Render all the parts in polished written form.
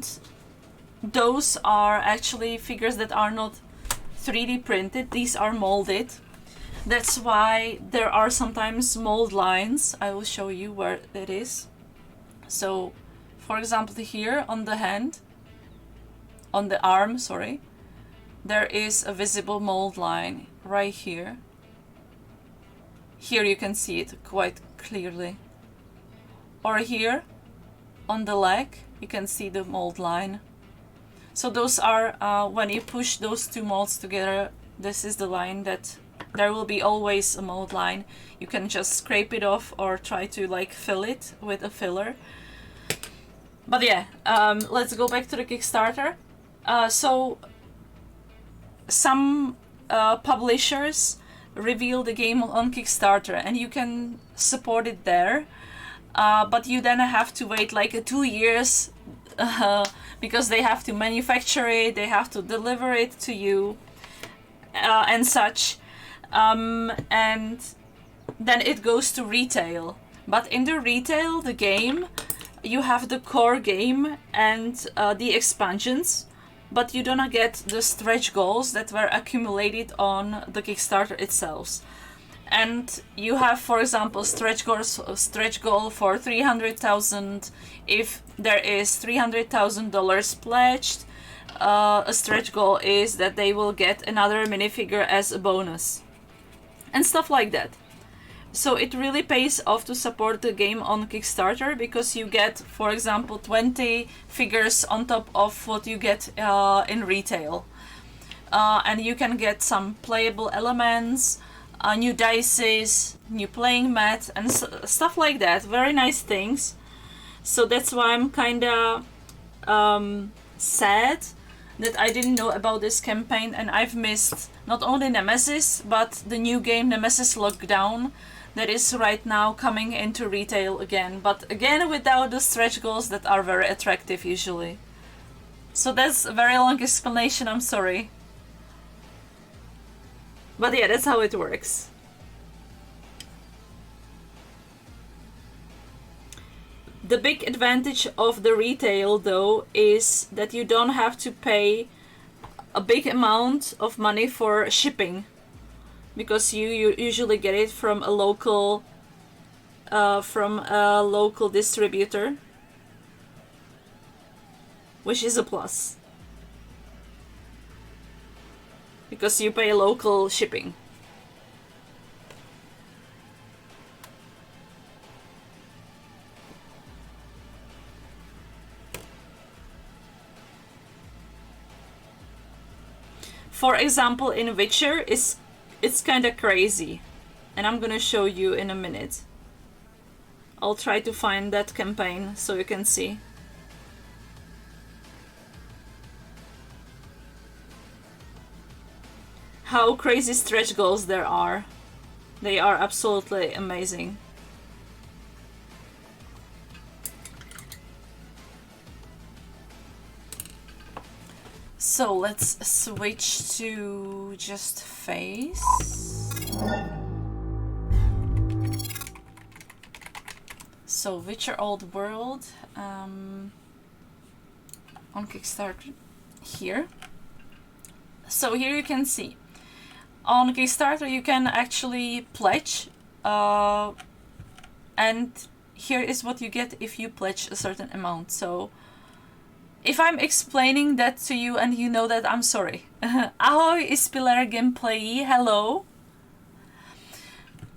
And those are actually figures that are not 3D printed. These are molded. That's why there are sometimes mold lines. I will show you where it is. So, for example, here on the hand, on the arm, sorry, there is a visible mold line right here. Here you can see it quite clearly. Or here on the leg, you can see the mold line. So those are, when you push those two molds together, this is the line that there will be always a mold line. You can just scrape it off or try to like fill it with a filler. But yeah, let's go back to the Kickstarter. So some publishers reveal the game on Kickstarter and you can support it there. But you then have to wait like 2 years because they have to manufacture it, they have to deliver it to you and such. And then it goes to retail. But in the retail, the game, you have the core game and the expansions, but you don't get the stretch goals that were accumulated on the Kickstarter itself. And you have, for example, stretch goal for 300,000. If there is $300,000 pledged, a stretch goal is that they will get another minifigure as a bonus, and stuff like that. So it really pays off to support the game on Kickstarter because you get, for example, 20 figures on top of what you get in retail, and you can get some playable elements. New dices, new playing mat, and stuff like that. Very nice things. So that's why I'm kinda sad that I didn't know about this campaign, and I've missed not only Nemesis, but the new game Nemesis Lockdown that is right now coming into retail again. But again, without the stretch goals that are very attractive usually. So that's a very long explanation, I'm sorry. But yeah, that's how it works. The big advantage of the retail, though, is that you don't have to pay a big amount of money for shipping, because you usually get it from a local distributor, which is a plus. Because you pay local shipping. For example, in Witcher, it's kind of crazy, and I'm gonna show you in a minute. I'll try to find that campaign so you can see. How crazy stretch goals there are. They are absolutely amazing. So let's switch to just face. So Witcher Old World on Kickstarter here. So here you can see on Kickstarter you can actually pledge, and here is what you get if you pledge a certain amount. So if I'm explaining that to you and you know that, I'm sorry. Ahoy Ispiler Gameplay, hello.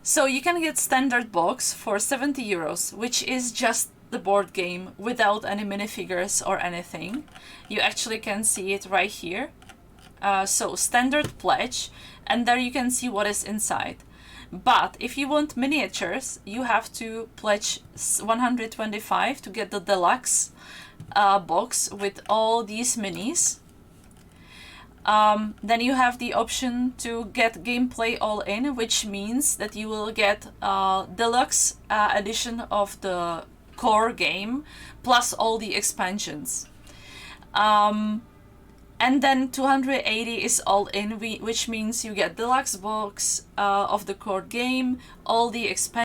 So you can get standard box for 70 euros, which is just the board game without any minifigures or anything. You actually can see it right here. So standard pledge, and there you can see what is inside. But if you want miniatures, you have to pledge 125 to get the deluxe box with all these minis. Then you have the option to get gameplay all in, which means that you will get deluxe edition of the core game plus all the expansions. And then 280 is all in, which means you get deluxe box of the core game, all the expansions,